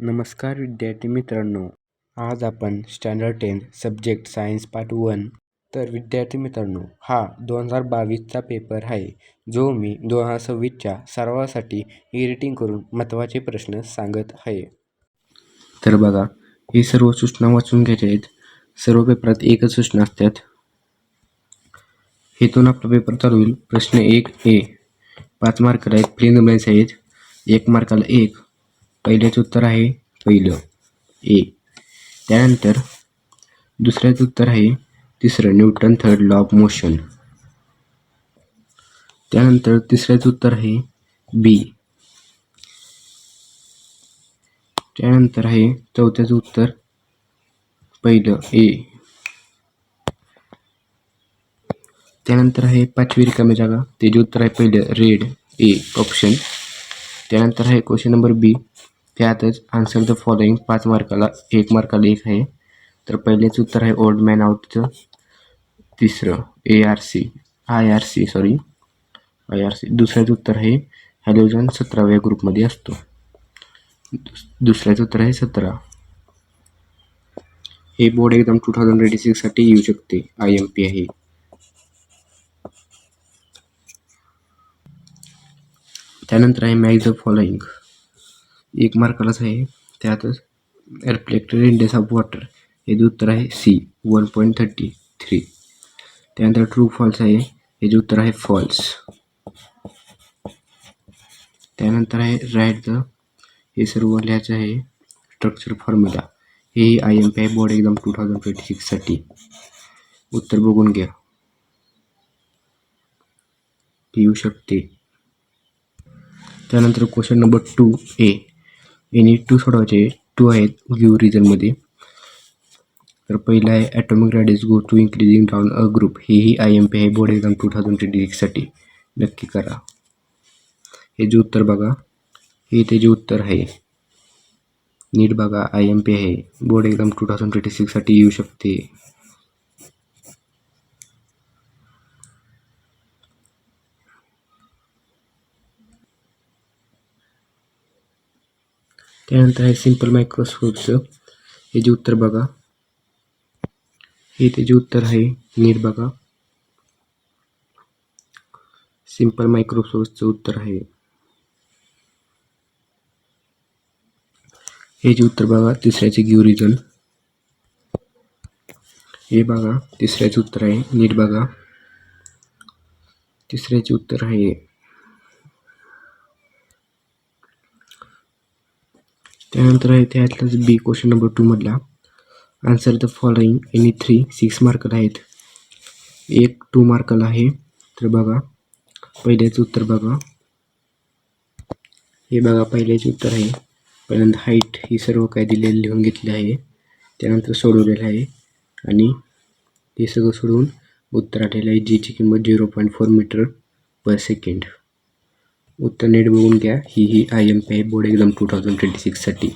नमस्कार विद्यार्थी मित्रांनो, आज आपण स्टँडर्ड 10 सब्जेक्ट सायन्स पार्ट 1. तर विद्यार्थी मित्रांनो, हा 2022चा पेपर आहे जो मी 2026च्या सरावासाठी एडिटिंग करून महत्त्वाचे प्रश्न सांगत आहे. तर बघा, हे सर्व सूचना वाचून घ्यायच्या आहेत. सर्व पेपरात एकच सूचना असतात. हेतून आपला पेपर चालू होईल. प्रश्न 1A 5 मार्काला आहेत. फ्री नंबर्स आहेत. 1 मार्काला 1. पहिल्याचं उत्तर आहे पहिलं ए. त्यानंतर दुसऱ्याचं उत्तर आहे तिसरं Newton third law of motion. त्यानंतर तिसऱ्याचं उत्तर आहे बी. त्यानंतर आहे चौथ्याचं उत्तर पहिलं ए. त्यानंतर आहे 5वी रिकामी जागा, त्याचे उत्तर आहे पहिलं रेड ए ऑप्शन. त्यानंतर आहे क्वेश्चन नंबर बी. त्यातच आन्सर द फॉलोइंग 5 मार्काला 1 मार्काला 1 आहे. तर पहिल्याचं उत्तर आहे ओल्ड मॅन आउटचं. तिसरं IRC. दुसऱ्याचं उत्तर आहे हॅलोजन 17व्या ग्रुपमध्ये असतो. दुसऱ्याचं उत्तर आहे 17. हे बोर्ड एक्झाम 2026 साठी येऊ शकते. IMP आहे. त्यानंतर आहे मॅच द फॉलोइंग 1 मार्कालाच आहे. त्यातच रिफ्लेक्टेड इंडेक्स ऑफ वॉटर हे उत्तर आहे सी 1.33. त्यानंतर ट्रू फॉल्स आहे, हे जे उत्तर आहे फॉल्स. त्यानंतर आहे राईट द, हे सर्व लिहायचं आहे स्ट्रक्चर फॉर्म्युला. हे IMP आहे बोर्ड एक्झाम 2026 साठी. उत्तर बघून घ्या, येऊ शकते. त्यानंतर क्वेश्चन नंबर 2A एनी 2 सोडवायचे. 2 आहेत गिव्ह रिझनमध्ये. तर पहिलं आहे atomic radius go to increasing down a group. हेही IMP आहे बोर्ड एक्झाम 2026 साठी. नक्की करा. हे जे उत्तर बघा, हे त्याचे उत्तर आहे. नीट बघा, IMP आहे बोर्ड एक्झाम 2026 साठी येऊ शकते. त्यानंतर आहे सिंपल मायक्रोस्कोपचं. हे जे उत्तर बघा, हे त्याचे उत्तर आहे. नीट बघा, सिंपल मायक्रोस्कोपचं उत्तर आहे. हे जे उत्तर बघा, तिसऱ्याचे गिव्ह रिझन. हे बघा, तिसऱ्याचे उत्तर आहे. नीट बघा, तिसऱ्याचे उत्तर आहे. त्यानंतर आहे त्यातलाच बी क्वेश्चन नंबर 2 मधला आन्सर द फॉलोइंग एनी 3 6 मार्काला आहेत. 1 2 मार्काला आहे. तर बघा, पहिल्याचं उत्तर बघा, हे बघा पहिल्याचे उत्तर आहे. पहिल्यांदा हाईट ही सर्व काय दिलेलं लिहून घेतले आहे. त्यानंतर सोडवलेलं आहे आणि हे सगळं सोडवून उत्तर आलेलं आहे. जीची किंमत 0.4 मीटर पर सेकंड. उत्तर नीट बघून घ्या. ही IMP आहे बोर्ड एक्झाम 2026 साठी.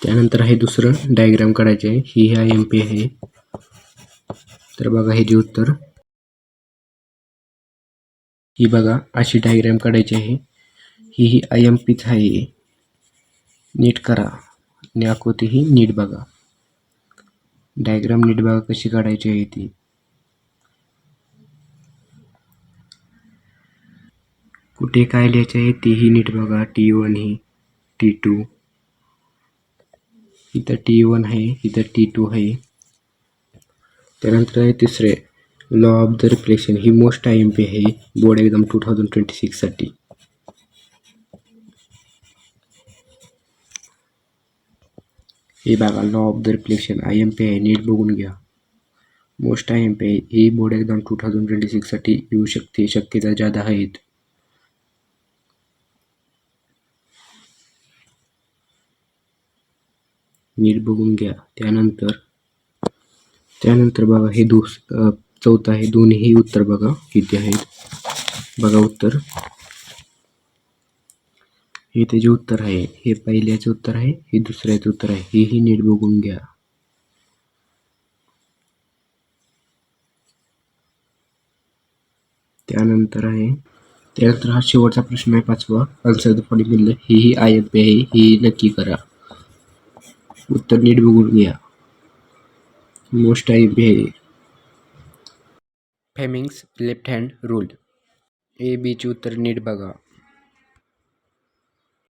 त्यानंतर आहे दुसरं डायग्राम काढायचे आहे. ही IMP आहे. तर बघा, हे जे उत्तर, ही बघा अशी डायग्राम काढायची आहे. ही IMPच आहे. नीट करा आणि आकृती ही नीट बघा. डायग्राम नीट बघा कशी काढायची आहे ती. कुठे काय लिहायचे आहे तेही नीट बघा. T1 ही T2, इथं T1 आहे, इथं T2 आहे. त्यानंतर आहे तिसरे law of the reflection. He most IMP आहे बोर्ड एक्झाम 2026 साठी. हे बघा, law of the reflection IMP आहे. नीट बघून घ्या. मोस्ट IMP आहे. ही बोर्ड एक्झाम 2026 साठी येऊ शकते. शक्यता जादा आहेत. नीट बघून घ्या. त्यानंतर बघा, हे चौथं आहे. दोन्ही उत्तर बघा किती आहेत. बघा उत्तर, हे त्याचे उत्तर आहे. हे पहिल्याचे उत्तर आहे, हे दुसऱ्याचे उत्तर आहे. हेही नीट बघून घ्या. त्यानंतर आहे त्यानंतर हा शेवटचा प्रश्न आहे 5वा. आन्सर द फॉलोइंग मधलं ही IMP आहे, ही नक्की करा. उत्तर नीट बघून घ्या. मोस्ट IMP आहे. Fleming's left hand rule. A, B ची उत्तर नीट बघा.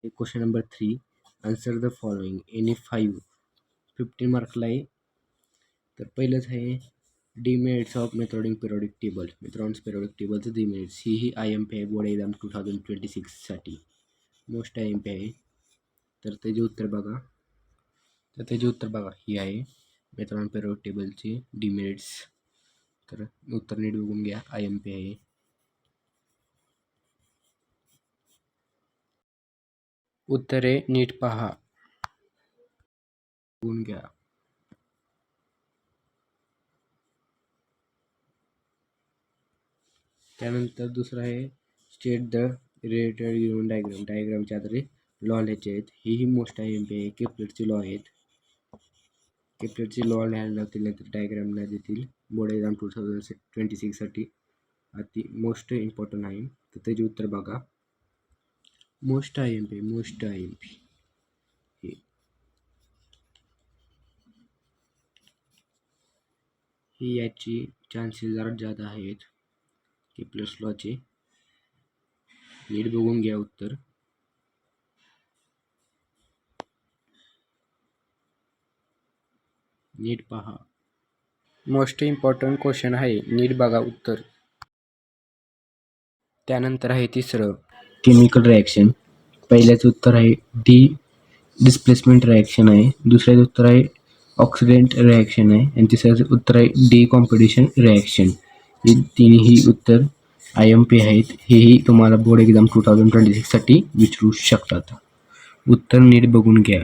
Question number 3. Answer the following any 15 मार्कला आहे. तर पहिलंच आहे demerits of methodic periodic table. मित्रांनो पिरियडिक टेबलचं डिमेरिट्स ही IMP आहे बोर्ड एक्झाम 2026साठी. मोस्ट IMP आहे. तर त्याचे उत्तर बघा. ही आहे मित्रांनो पिरियडिक टेबलची डिमेरिट्स. तर उत्तर नीट बघून घ्या. IMP आहे. उत्तरे नीट पहा. बघून घ्या. त्यानंतर दुसरं आहे state the related union diagram. डायग्रामच्या आधारे लॉ लिहायचे आहेत. ही मोस्ट IMP आहे. केप्लरचे लॉ आहेत. केप्लरचे लॉ लिहायला लावतील नाहीतर डायग्रामला देतील बोर्ड एक्झाम 2026साठी. अति मोस्ट इम्पॉर्टंट आहे. तर त्याचे उत्तर बघा. मोस्ट IMP ही याची चान्सेस जरा जादा आहेत केप्लर्स लॉचे. नीट बघून घ्या उत्तर. नीट पहा. मोस्ट इम्पॉर्टंट क्वेश्चन आहे. नीट बघा उत्तर. त्यानंतर आहे तिसरं केमिकल रिॲक्शन. पहिल्याचं उत्तर आहे डिस्प्लेसमेंट रिॲक्शन आहे. दुसऱ्याचं उत्तर आहे ऑक्सिडेंट रिॲक्शन आहे. आणि तिसऱ्याचं उत्तर आहे डिकॉम्पिटिशन रिॲक्शन. ही तिन्ही उत्तर IMP आहेत. हेही तुम्हाला बोर्ड एक्झाम 2026साठी विचारू शकतात. उत्तर नीट बघून घ्या.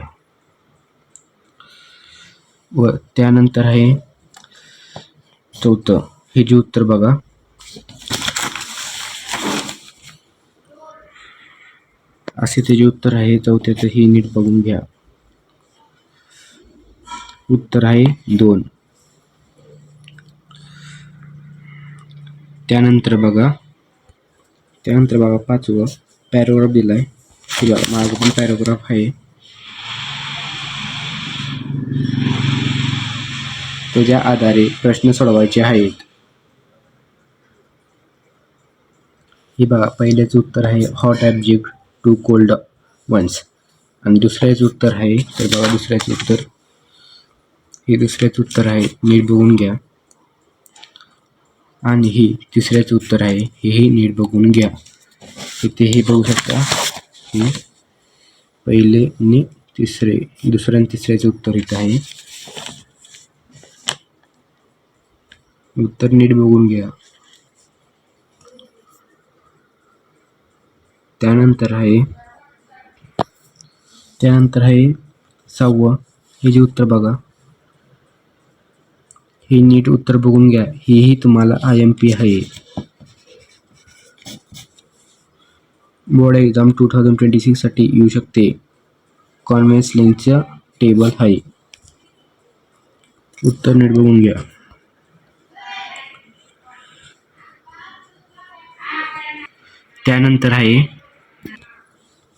व त्यानंतर आहे चौथं. हे जे उत्तर बघा. असे ते जे उत्तर आहे चौथ्याचं ही नीट बघून घ्या. उत्तर आहे 2. त्यानंतर बघा 5वं पॅराग्राफ दिलाय. मागं पण पॅराग्राफ आहे. त्याच्या आधारे प्रश्न सोडवायचे आहेत. हे बघा पहिल्याचं उत्तर आहे hot object to cold ones. आणि दुसऱ्याचं उत्तर आहे तर बघा दुसऱ्याचं उत्तर आहे. नीट बघून घ्या. आणि ही तिसऱ्याचं उत्तर आहे. हेही नीट बघून घ्या. इथेही बघू शकता. हे पहिले आणि तिसरे दुसऱ्या आणि तिसऱ्याचं उत्तर इथं आहे. उत्तर नीट बघून घ्या. त्यानंतर आहे 6वं. हे जे उत्तर बघा. हे नीट उत्तर बघून घ्या. हेही तुम्हाला IMP आहे. बोर्ड एक्झाम 2026साठी येऊ शकते. कॉन्व्हेक्स लेन्सचं टेबल आहे. उत्तर नीट बघून घ्या.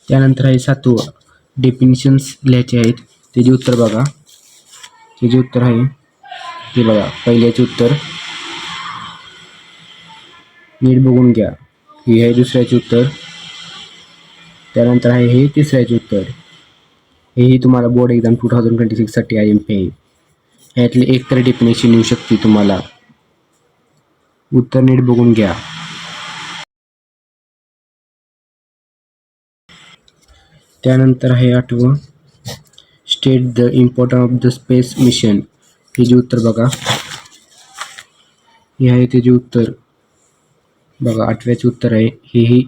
त्यानंतर आहे 7वं. डेफिनिशन्स लिहायचे आहेत. त्याचे उत्तर बघा. त्याचे उत्तर आहे ते बघा. पहिल्याचे उत्तर नीट बघून घ्या. हे आहे दुसऱ्याचे उत्तर. त्यानंतर आहे हे तिसऱ्याचे उत्तर. हेही तुम्हाला बोर्ड एक्झाम 2026साठी IMP आहे. ह्यातले एक तर डेफिनेशन येऊ शकते तुम्हाला. उत्तर नीट बघून घ्या. त्यानंतर आहे 8वं. State the importance of the space mission. हे जे उत्तर बघा. हे आहे त्याचे उत्तर बघा. 8व्याचे उत्तर आहे. हेही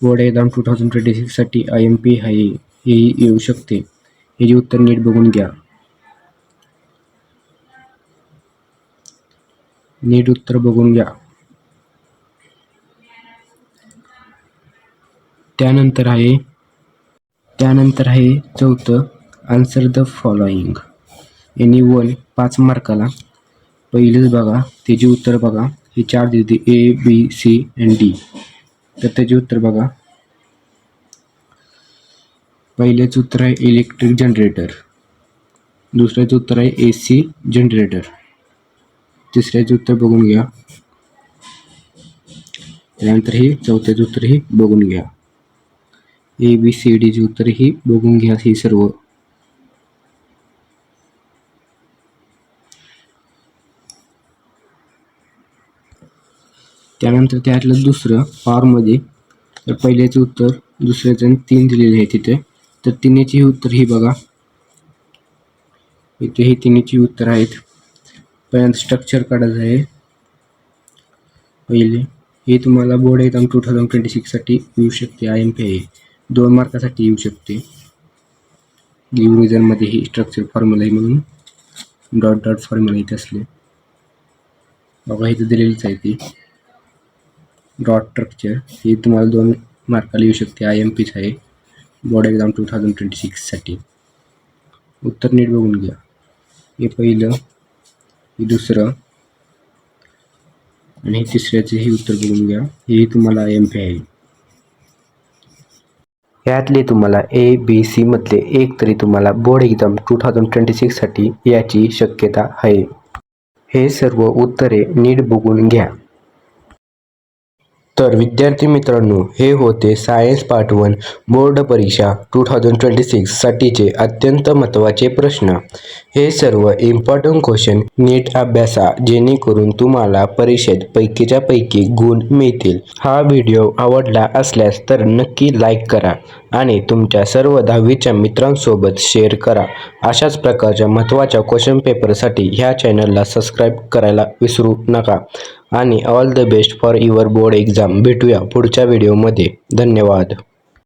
बोर्ड एक्झाम 2026साठी IMP आहे. हेही येऊ शकते. हे जे उत्तर नीट बघून घ्या. नीट उत्तर बघून घ्या. त्यानंतर आहे 4थं. आन्सर द फॉलोइंग एनी 1 5 मार्काला. पहिलेच बघा त्याचे उत्तर बघा. हे 4 दिले A, B, C and D. तर त्याचे उत्तर बघा. पहिल्याचं उत्तर आहे इलेक्ट्रिक जनरेटर, दुसऱ्याचं उत्तर आहे AC जनरेटर, तिसऱ्याचं उत्तर बघून घ्या, त्यानंतर हे चौथ्याचं उत्तर ही बघून घ्या. ABCDची उत्तर ही बघून घ्या ही सर्व. त्यानंतर त्यातलं दुसरं पॉवरमध्ये, तर पहिल्याचं उत्तर, दुसऱ्याचं 3 दिलेले आहे तिथे, तर तिन्हीची उत्तर ही बघा. इथे ही तिन्हीची उत्तर आहेत. पहिल्यांदा स्ट्रक्चर काढायचं आहे. पहिले हे तुम्हाला बोर्ड एक्झाम 2026 साठी येऊ शकते. IMP आहे, 2 मार्कासाठी येऊ शकते. मध्ये ही स्ट्रक्चर फॉर्म्युला आहे म्हणून डॉट डॉट फॉर्म्युला इथे असले बघा, इथे दिलेलीच आहे ती डॉट स्ट्रक्चर. ही तुम्हाला 2 मार्काला येऊ शकते. IMPच आहे बोर्ड एक्झाम 2026 साठी. उत्तर नीट बघून घ्या. हे पहिलं, हे दुसरं आणि हे तिसऱ्याचे हे उत्तर बघून घ्या. हे तुम्हाला IMP आहे. यातले तुम्हाला ABC मधले एक तरी तुम्हाला बोर्ड एक्झाम 2026 साठी याची शक्यता आहे. हे सर्व उत्तरे नीट बघून घ्या. तर विद्यार्थी मित्रांनो, हे होते सायन्स पार्ट 1 बोर्ड परीक्षा 2026 साठीचे अत्यंत महत्त्वाचे प्रश्न. हे सर्व इम्पॉर्टंट क्वेश्चन नीट अभ्यासा, जेणेकरून तुम्हाला परीक्षेत पैकीच्या पैकी गुण मिळतील. हा व्हिडिओ आवडला असल्यास तर नक्की लाईक करा आणि तुमच्या सर्व 10वीच्या मित्रांसोबत शेअर करा. अशाच प्रकारच्या महत्त्वाच्या क्वेश्चन पेपरसाठी ह्या चॅनलला सबस्क्राईब करायला विसरू नका. आणि all the best for your board exam. भेटूया पुढच्या व्हिडिओमध्ये. धन्यवाद.